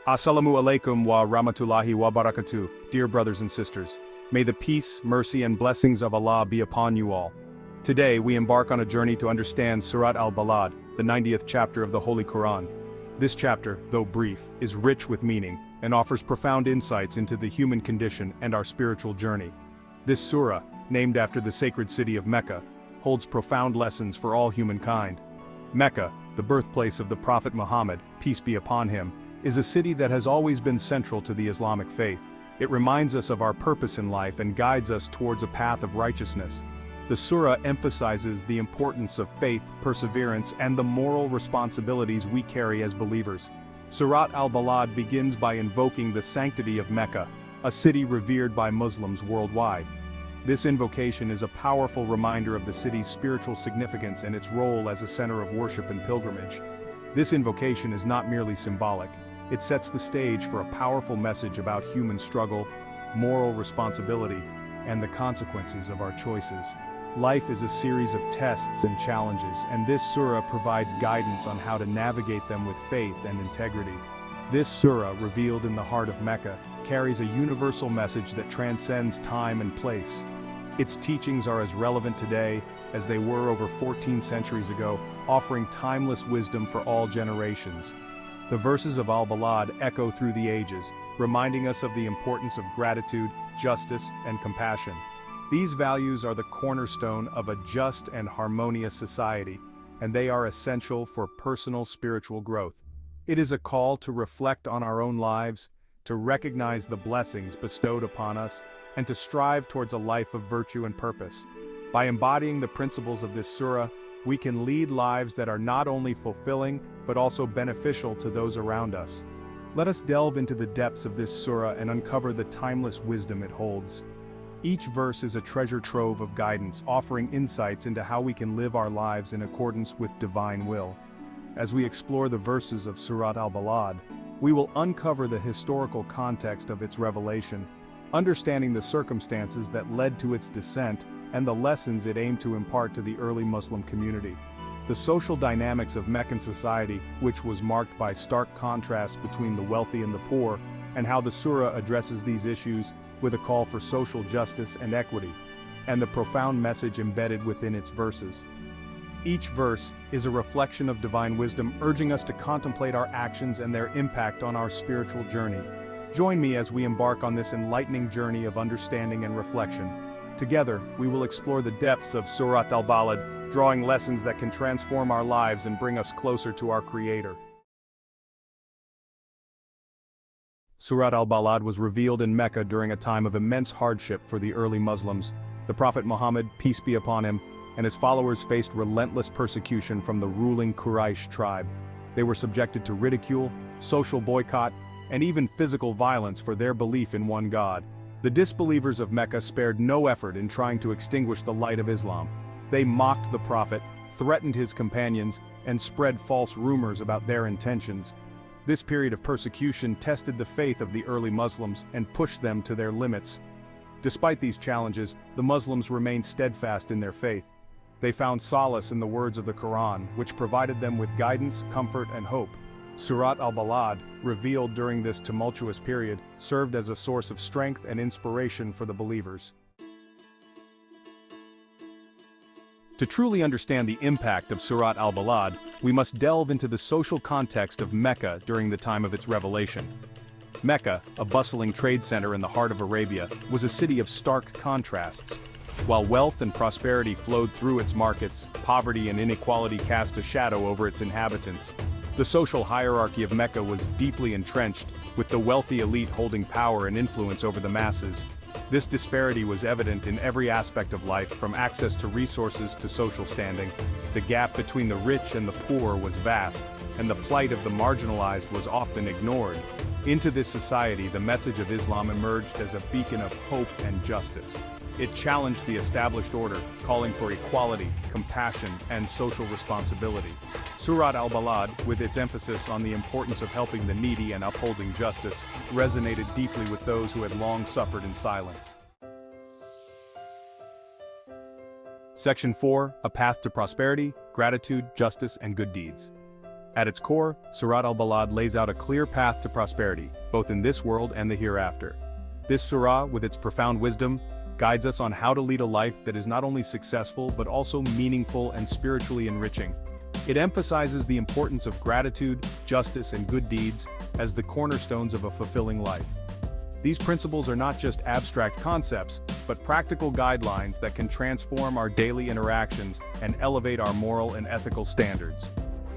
Assalamu alaikum wa rahmatullahi wa barakatuh, dear brothers and sisters. May the peace, mercy and blessings of Allah be upon you all. Today we embark on a journey to understand Surat Al-Balad, the 90th chapter of the Holy Qur'an. This chapter, though brief, is rich with meaning, and offers profound insights into the human condition and our spiritual journey. This surah, named after the sacred city of Mecca, holds profound lessons for all humankind. Mecca, the birthplace of the Prophet Muhammad, peace be upon him, is a city that has always been central to the Islamic faith. It reminds us of our purpose in life and guides us towards a path of righteousness. The surah emphasizes the importance of faith, perseverance, and the moral responsibilities we carry as believers. Surat Al-Balad begins by invoking the sanctity of Mecca, a city revered by Muslims worldwide. This invocation is a powerful reminder of the city's spiritual significance and its role as a center of worship and pilgrimage. This invocation is not merely symbolic. It sets the stage for a powerful message about human struggle, moral responsibility, and the consequences of our choices. Life is a series of tests and challenges, and this surah provides guidance on how to navigate them with faith and integrity. This surah, revealed in the heart of Mecca, carries a universal message that transcends time and place. Its teachings are as relevant today as they were over 14 centuries ago, offering timeless wisdom for all generations. The verses of Al-Balad echo through the ages, reminding us of the importance of gratitude, justice, and compassion. These values are the cornerstone of a just and harmonious society, and they are essential for personal spiritual growth. It is a call to reflect on our own lives, to recognize the blessings bestowed upon us, and to strive towards a life of virtue and purpose. By embodying the principles of this surah, we can lead lives that are not only fulfilling, but also beneficial to those around us. Let us delve into the depths of this surah and uncover the timeless wisdom it holds. Each verse is a treasure trove of guidance, offering insights into how we can live our lives in accordance with divine will. As we explore the verses of Surat Al-Balad, we will uncover the historical context of its revelation, understanding the circumstances that led to its descent and the lessons it aimed to impart to the early Muslim community. The social dynamics of Meccan society, which was marked by stark contrasts between the wealthy and the poor, and how the surah addresses these issues with a call for social justice and equity, and the profound message embedded within its verses. Each verse is a reflection of divine wisdom, urging us to contemplate our actions and their impact on our spiritual journey. Join me as we embark on this enlightening journey of understanding and reflection. Together, we will explore the depths of Surat Al-Balad, drawing lessons that can transform our lives and bring us closer to our Creator. Surat Al-Balad was revealed in Mecca during a time of immense hardship for the early Muslims. The Prophet Muhammad, peace be upon him, and his followers faced relentless persecution from the ruling Quraysh tribe. They were subjected to ridicule, social boycott, and even physical violence for their belief in one God. The disbelievers of Mecca spared no effort in trying to extinguish the light of Islam. They mocked the Prophet, threatened his companions, and spread false rumors about their intentions. This period of persecution tested the faith of the early Muslims and pushed them to their limits. Despite these challenges, the Muslims remained steadfast in their faith. They found solace in the words of the Qur'an, which provided them with guidance, comfort, and hope. Surat Al-Balad, revealed during this tumultuous period, served as a source of strength and inspiration for the believers. To truly understand the impact of Surat Al-Balad, we must delve into the social context of Mecca during the time of its revelation. Mecca, a bustling trade center in the heart of Arabia, was a city of stark contrasts. While wealth and prosperity flowed through its markets, poverty and inequality cast a shadow over its inhabitants. The social hierarchy of Mecca was deeply entrenched, with the wealthy elite holding power and influence over the masses. This disparity was evident in every aspect of life, from access to resources to social standing. The gap between the rich and the poor was vast, and the plight of the marginalized was often ignored. Into this society, the message of Islam emerged as a beacon of hope and justice. It challenged the established order, calling for equality, compassion, and social responsibility. Surat Al-Balad, with its emphasis on the importance of helping the needy and upholding justice, resonated deeply with those who had long suffered in silence. Section 4, A Path to Prosperity, Gratitude, Justice, and Good Deeds. At its core, Surat Al-Balad lays out a clear path to prosperity, both in this world and the hereafter. This surah, with its profound wisdom, guides us on how to lead a life that is not only successful but also meaningful and spiritually enriching. It emphasizes the importance of gratitude, justice, and good deeds as the cornerstones of a fulfilling life. These principles are not just abstract concepts, but practical guidelines that can transform our daily interactions and elevate our moral and ethical standards.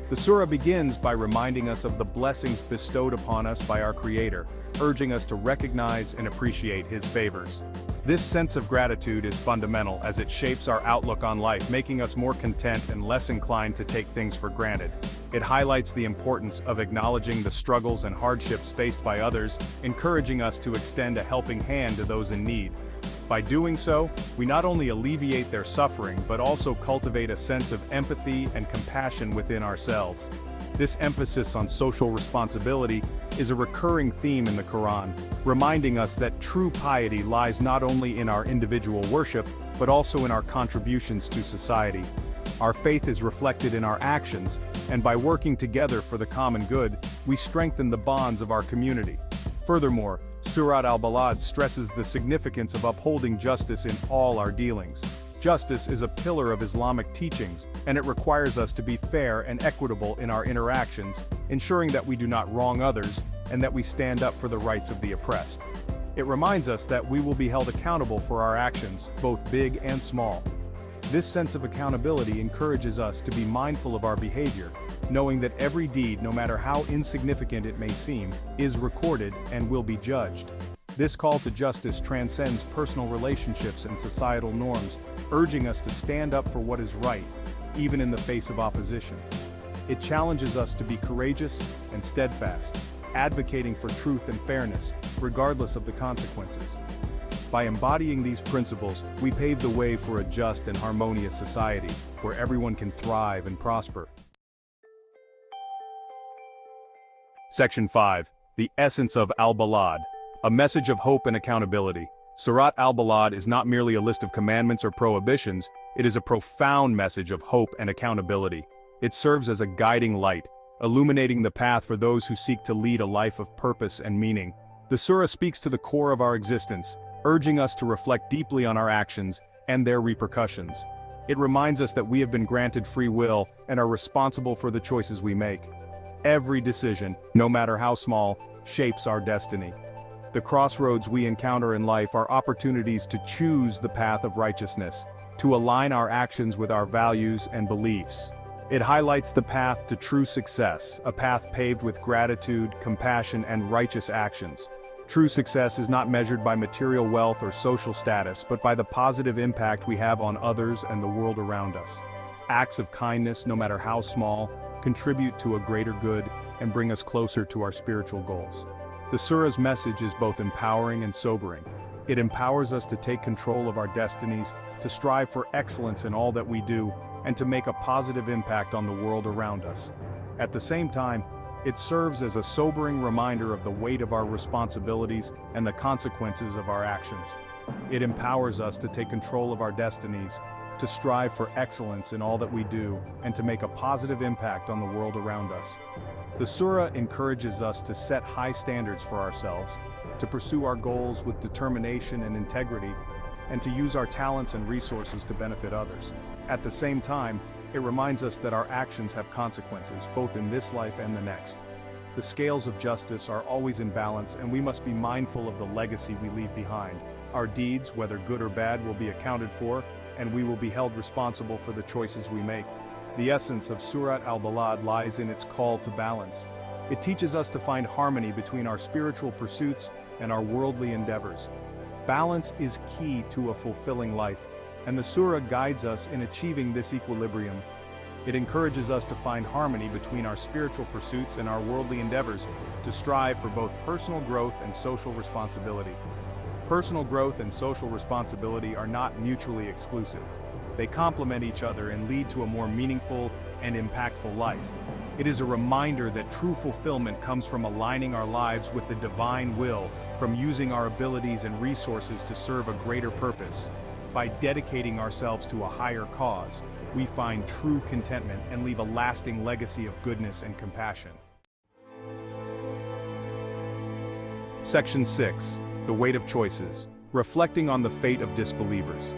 The surah begins by reminding us of the blessings bestowed upon us by our Creator, urging us to recognize and appreciate His favors. This sense of gratitude is fundamental as it shapes our outlook on life, making us more content and less inclined to take things for granted. It highlights the importance of acknowledging the struggles and hardships faced by others, encouraging us to extend a helping hand to those in need. By doing so, we not only alleviate their suffering but also cultivate a sense of empathy and compassion within ourselves. This emphasis on social responsibility is a recurring theme in the Quran, reminding us that true piety lies not only in our individual worship, but also in our contributions to society. Our faith is reflected in our actions, and by working together for the common good, we strengthen the bonds of our community. Furthermore, Surat Al-Balad stresses the significance of upholding justice in all our dealings. Justice is a pillar of Islamic teachings, and it requires us to be fair and equitable in our interactions, ensuring that we do not wrong others, and that we stand up for the rights of the oppressed. It reminds us that we will be held accountable for our actions, both big and small. This sense of accountability encourages us to be mindful of our behavior, knowing that every deed, no matter how insignificant it may seem, is recorded and will be judged. This call to justice transcends personal relationships and societal norms, urging us to stand up for what is right, even in the face of opposition. It challenges us to be courageous and steadfast, advocating for truth and fairness, regardless of the consequences. By embodying these principles, we pave the way for a just and harmonious society, where everyone can thrive and prosper. Section 5. The Essence of Al-Balad. A message of hope and accountability. Surat Al-Balad is not merely a list of commandments or prohibitions, it is a profound message of hope and accountability. It serves as a guiding light, illuminating the path for those who seek to lead a life of purpose and meaning. The surah speaks to the core of our existence, urging us to reflect deeply on our actions and their repercussions. It reminds us that we have been granted free will and are responsible for the choices we make. Every decision, no matter how small, shapes our destiny. The crossroads we encounter in life are opportunities to choose the path of righteousness, to align our actions with our values and beliefs. It highlights the path to true success, a path paved with gratitude, compassion, and righteous actions. True success is not measured by material wealth or social status, but by the positive impact we have on others and the world around us. Acts of kindness, no matter how small, contribute to a greater good and bring us closer to our spiritual goals. The surah's message is both empowering and sobering. It empowers us to take control of our destinies, to strive for excellence in all that we do, and to make a positive impact on the world around us. At the same time, it serves as a sobering reminder of the weight of our responsibilities and the consequences of our actions. It empowers us to take control of our destinies, to strive for excellence in all that we do, and to make a positive impact on the world around us. The surah encourages us to set high standards for ourselves, to pursue our goals with determination and integrity, and to use our talents and resources to benefit others. At the same time, it reminds us that our actions have consequences, both in this life and the next. The scales of justice are always in balance, and we must be mindful of the legacy we leave behind. Our deeds, whether good or bad, will be accounted for, and we will be held responsible for the choices we make. The essence of Surat Al-Balad lies in its call to balance. It teaches us to find harmony between our spiritual pursuits and our worldly endeavors. Balance is key to a fulfilling life, and the surah guides us in achieving this equilibrium. It encourages us to find harmony between our spiritual pursuits and our worldly endeavors, to strive for both personal growth and social responsibility. Personal growth and social responsibility are not mutually exclusive. They complement each other and lead to a more meaningful and impactful life. It is a reminder that true fulfillment comes from aligning our lives with the divine will, from using our abilities and resources to serve a greater purpose. by dedicating ourselves to a higher cause, we find true contentment and leave a lasting legacy of goodness and compassion. Section 6. The Weight of Choices, reflecting on the fate of disbelievers.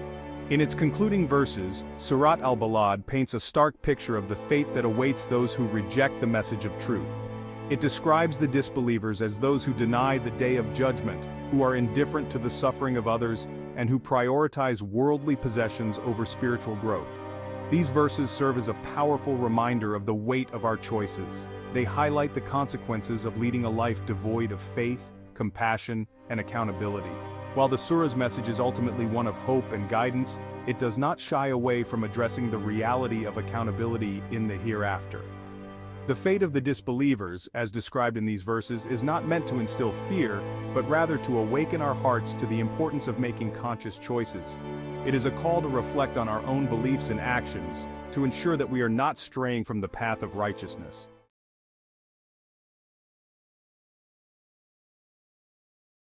In its concluding verses, Surat Al-Balad paints a stark picture of the fate that awaits those who reject the message of truth. It describes the disbelievers as those who deny the day of judgment, who are indifferent to the suffering of others, and who prioritize worldly possessions over spiritual growth. These verses serve as a powerful reminder of the weight of our choices. They highlight the consequences of leading a life devoid of faith, compassion, and accountability. While the surah's message is ultimately one of hope and guidance, it does not shy away from addressing the reality of accountability in the hereafter. The fate of the disbelievers, as described in these verses, is not meant to instill fear, but rather to awaken our hearts to the importance of making conscious choices. It is a call to reflect on our own beliefs and actions, to ensure that we are not straying from the path of righteousness.